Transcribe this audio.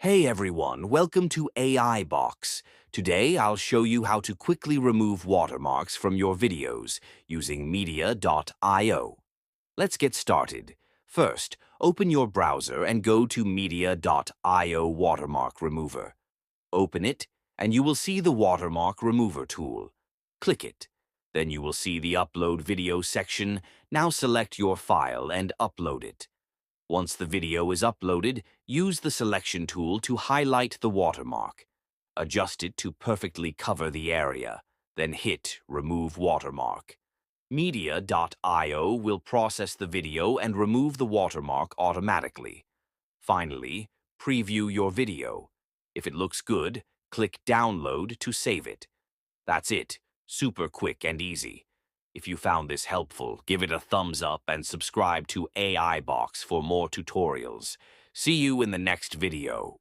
Hey everyone, welcome to Aibox. Today I'll show you how to quickly remove watermarks from your videos using media.io. Let's get started. First, open your browser and go to media.io watermark remover. Open it, and you will see the watermark remover tool. Click it. Then you will see the upload video section. Now select your file and upload it. Once the video is uploaded, use the selection tool to highlight the watermark. Adjust it to perfectly cover the area, then hit Remove Watermark. Media.io will process the video and remove the watermark automatically. Finally, preview your video. If it looks good, click Download to save it. That's it. Super quick and easy. If you found this helpful, give it a thumbs up and subscribe to Aibox for more tutorials. See you in the next video.